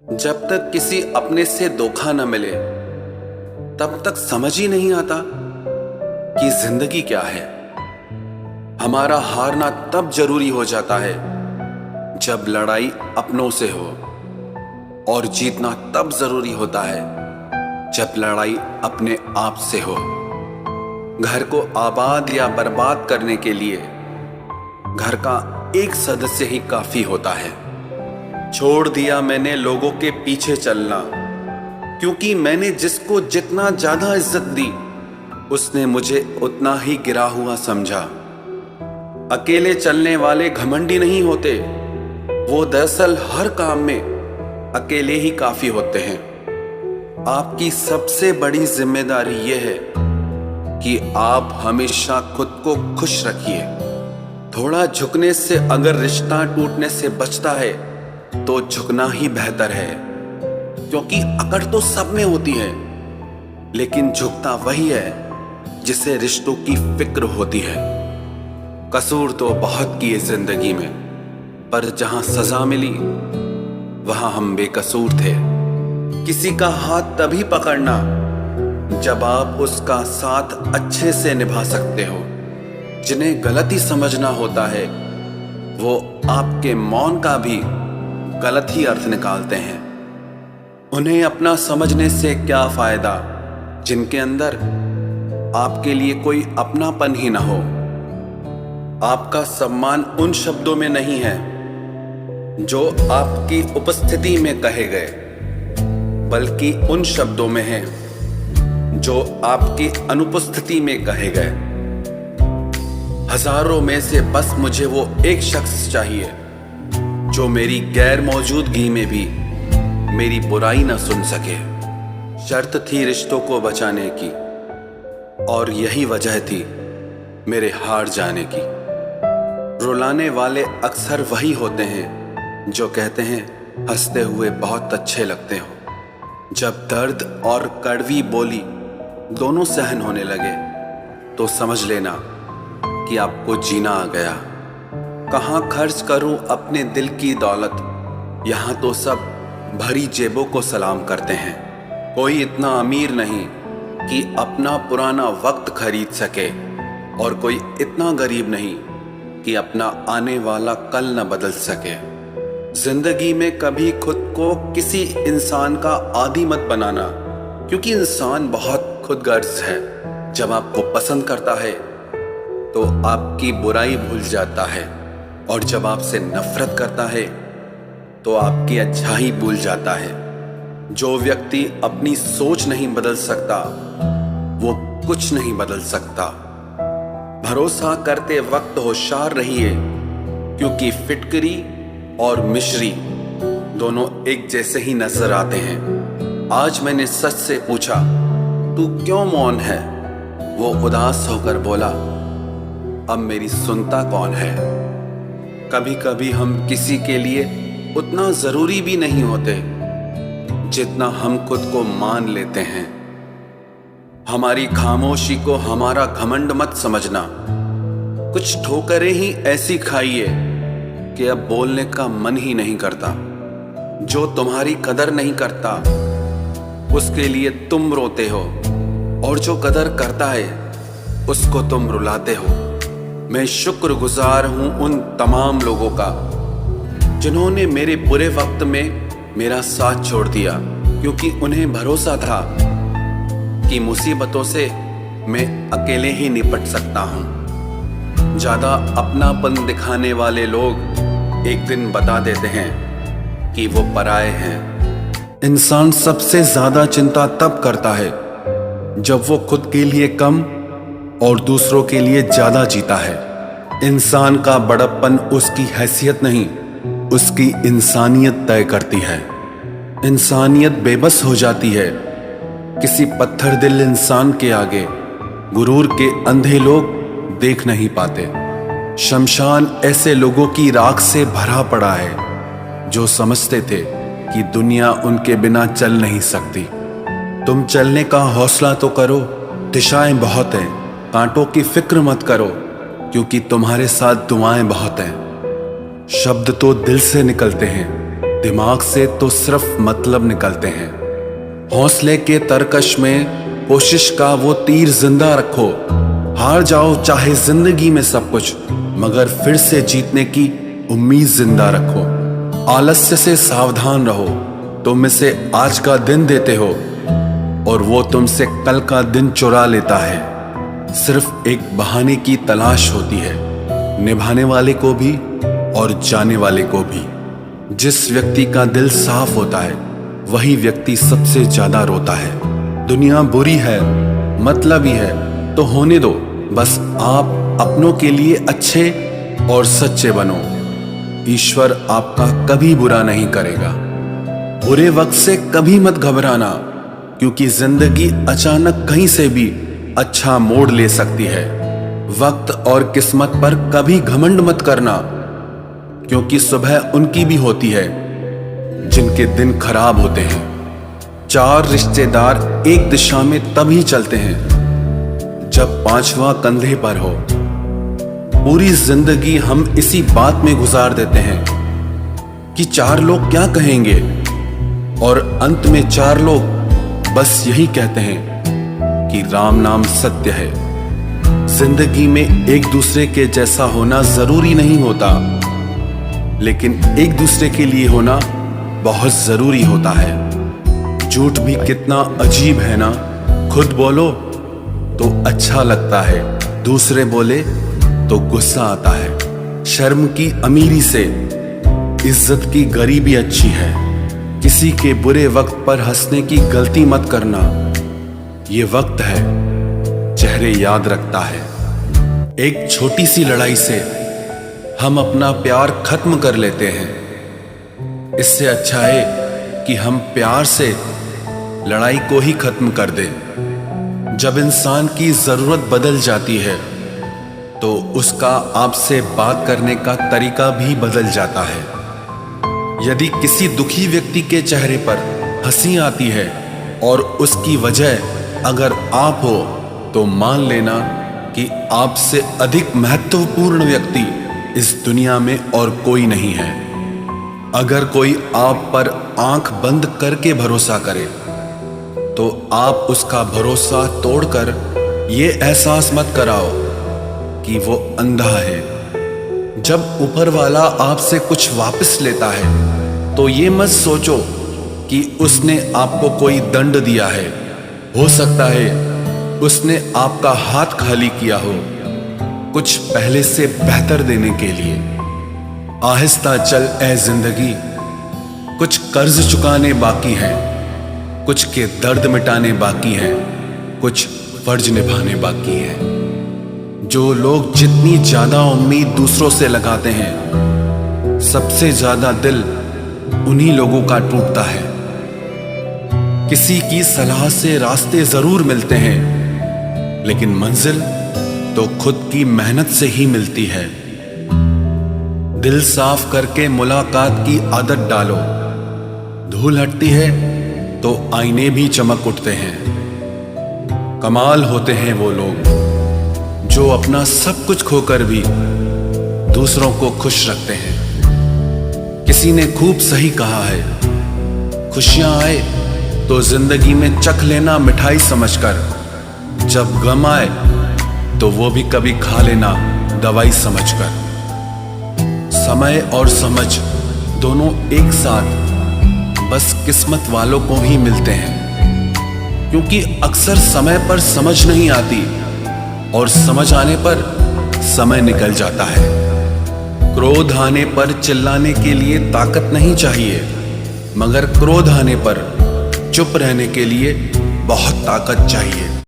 जब तक किसी अपने से धोखा न मिले तब तक समझ ही नहीं आता कि जिंदगी क्या है। हमारा हारना तब जरूरी हो जाता है जब लड़ाई अपनों से हो, और जीतना तब जरूरी होता है जब लड़ाई अपने आप से हो। घर को आबाद या बर्बाद करने के लिए घर का एक सदस्य ही काफी होता है। छोड़ दिया मैंने लोगों के पीछे चलना, क्योंकि मैंने जिसको जितना ज्यादा इज्जत दी उसने मुझे उतना ही गिरा हुआ समझा। अकेले चलने वाले घमंडी नहीं होते, वो दरअसल हर काम में अकेले ही काफी होते हैं। आपकी सबसे बड़ी जिम्मेदारी यह है कि आप हमेशा खुद को खुश रखिए। थोड़ा झुकने से अगर रिश्ता टूटने से बचता है तो झुकना ही बेहतर है, क्योंकि अकड़ तो सब में होती है, लेकिन झुकता वही है जिसे रिश्तों की फिक्र होती है। कसूर तो बहुत किए जिंदगी में, पर जहां सजा मिली वहां हम बेकसूर थे। किसी का हाथ तभी पकड़ना जब आप उसका साथ अच्छे से निभा सकते हो। जिन्हें गलती समझना होता है वो आपके मौन का भी गलत ही अर्थ निकालते हैं। उन्हें अपना समझने से क्या फायदा जिनके अंदर आपके लिए कोई अपनापन ही ना हो। आपका सम्मान उन शब्दों में नहीं है जो आपकी उपस्थिति में कहे गए, बल्कि उन शब्दों में है जो आपकी अनुपस्थिति में कहे गए। हजारों में से बस मुझे वो एक शख्स चाहिए जो मेरी गैर मौजूदगी में भी मेरी बुराई ना सुन सके। शर्त थी रिश्तों को बचाने की, और यही वजह थी मेरे हार जाने की। रुलाने वाले अक्सर वही होते हैं जो कहते हैं हंसते हुए बहुत अच्छे लगते हो। जब दर्द और कड़वी बोली दोनों सहन होने लगे तो समझ लेना कि आपको जीना आ गया। कहाँ खर्च करूं अपने दिल की दौलत, यहाँ तो सब भरी जेबों को सलाम करते हैं। कोई इतना अमीर नहीं कि अपना पुराना वक्त खरीद सके, और कोई इतना गरीब नहीं कि अपना आने वाला कल न बदल सके। जिंदगी में कभी खुद को किसी इंसान का आदी मत बनाना, क्योंकि इंसान बहुत खुदगर्ज है। जब आपको पसंद करता है तो आपकी बुराई भूल जाता है, और जब आपसे नफरत करता है तो आपकी अच्छाई भूल जाता है। जो व्यक्ति अपनी सोच नहीं बदल सकता वो कुछ नहीं बदल सकता। भरोसा करते वक्त होशियार रहिए, क्योंकि फिटकरी और मिश्री दोनों एक जैसे ही नजर आते हैं। आज मैंने सच से पूछा, तू क्यों मौन है? वो उदास होकर बोला, अब मेरी सुनता कौन है? कभी कभी हम किसी के लिए उतना जरूरी भी नहीं होते जितना हम खुद को मान लेते हैं। हमारी खामोशी को हमारा घमंड मत समझना। कुछ ठोकरें ही ऐसी खाइए कि अब बोलने का मन ही नहीं करता। जो तुम्हारी कदर नहीं करता उसके लिए तुम रोते हो, और जो कदर करता है उसको तुम रुलाते हो। मैं शुक्रगुजार हूं उन तमाम लोगों का जिन्होंने मेरे बुरे वक्त में मेरा साथ छोड़ दिया, क्योंकि उन्हें भरोसा था कि मुसीबतों से मैं अकेले ही निपट सकता हूं। ज्यादा अपनापन दिखाने वाले लोग एक दिन बता देते हैं कि वो पराये हैं। इंसान सबसे ज्यादा चिंता तब करता है जब वो खुद के लिए कम और दूसरों के लिए ज्यादा जीता है। इंसान का बड़प्पन उसकी हैसियत नहीं, उसकी इंसानियत तय करती है। इंसानियत बेबस हो जाती है किसी पत्थर दिल इंसान के आगे। गुरूर के अंधे लोग देख नहीं पाते। शमशान ऐसे लोगों की राख से भरा पड़ा है जो समझते थे कि दुनिया उनके बिना चल नहीं सकती। तुम चलने का हौसला तो करो, दिशाएं बहुत हैं। कांटों की फिक्र मत करो, क्योंकि तुम्हारे साथ दुआएं बहुत हैं। शब्द तो दिल से निकलते हैं, दिमाग से तो सिर्फ मतलब निकलते हैं। हौसले के तरकश में कोशिश का वो तीर जिंदा रखो। हार जाओ चाहे जिंदगी में सब कुछ, मगर फिर से जीतने की उम्मीद जिंदा रखो। आलस्य से सावधान रहो, तुम इसे आज का दिन देते हो और वो तुमसे कल का दिन चुरा लेता है। सिर्फ एक बहाने की तलाश होती है, निभाने वाले को भी और जाने वाले को भी। जिस व्यक्ति का दिल साफ होता है वही व्यक्ति सबसे ज्यादा रोता है। दुनिया बुरी है, मतलबी है तो होने दो, बस आप अपनों के लिए अच्छे और सच्चे बनो। ईश्वर आपका कभी बुरा नहीं करेगा। बुरे वक्त से कभी मत घबराना, क्योंकि जिंदगी अचानक कहीं से भी अच्छा मोड़ ले सकती है। वक्त और किस्मत पर कभी घमंड मत करना, क्योंकि सुबह उनकी भी होती है जिनके दिन खराब होते हैं। 4 रिश्तेदार एक दिशा में तभी चलते हैं जब 5वां कंधे पर हो। पूरी जिंदगी हम इसी बात में गुजार देते हैं कि 4 लोग क्या कहेंगे, और अंत में 4 लोग बस यही कहते हैं कि राम नाम सत्य है। जिंदगी में एक दूसरे के जैसा होना जरूरी नहीं होता, लेकिन एक दूसरे के लिए होना बहुत जरूरी होता है। झूठ भी कितना अजीब है ना, खुद बोलो तो अच्छा लगता है, दूसरे बोले तो गुस्सा आता है। शर्म की अमीरी से इज्जत की गरीबी अच्छी है। किसी के बुरे वक्त पर हंसने की गलती मत करना, ये वक्त है चेहरे याद रखता है। एक छोटी सी लड़ाई से हम अपना प्यार खत्म कर लेते हैं। इससे अच्छा है कि हम प्यार से लड़ाई को ही खत्म कर दें। जब इंसान की जरूरत बदल जाती है तो उसका आपसे बात करने का तरीका भी बदल जाता है। यदि किसी दुखी व्यक्ति के चेहरे पर हंसी आती है और उसकी वजह अगर आप हो, तो मान लेना कि आपसे अधिक महत्वपूर्ण व्यक्ति इस दुनिया में और कोई नहीं है। अगर कोई आप पर आंख बंद करके भरोसा करे, तो आप उसका भरोसा तोड़कर ये एहसास मत कराओ कि वो अंधा है। जब ऊपर वाला आपसे कुछ वापस लेता है तो ये मत सोचो कि उसने आपको कोई दंड दिया है। हो सकता है उसने आपका हाथ खाली किया हो, कुछ पहले से बेहतर देने के लिए। आहिस्ता चल ए जिंदगी, कुछ कर्ज चुकाने बाकी हैं, कुछ के दर्द मिटाने बाकी हैं, कुछ फर्ज निभाने बाकी हैं। जो लोग जितनी ज्यादा उम्मीद दूसरों से लगाते हैं, सबसे ज्यादा दिल उन्हीं लोगों का टूटता है। किसी की सलाह से रास्ते जरूर मिलते हैं, लेकिन मंजिल तो खुद की मेहनत से ही मिलती है। दिल साफ करके मुलाकात की आदत डालो। धूल हटती है तो आईने भी चमक उठते हैं। कमाल होते हैं वो लोग जो अपना सब कुछ खोकर भी दूसरों को खुश रखते हैं। किसी ने खूब सही कहा है, खुशियां आए तो जिंदगी में चख लेना मिठाई समझकर, जब गम आए तो वो भी कभी खा लेना दवाई समझकर। समय और समझ दोनों एक साथ बस किस्मत वालों को ही मिलते हैं, क्योंकि अक्सर समय पर समझ नहीं आती और समझ आने पर समय निकल जाता है। क्रोध आने पर चिल्लाने के लिए ताकत नहीं चाहिए, मगर क्रोध आने पर चुप रहने के लिए बहुत ताकत चाहिए।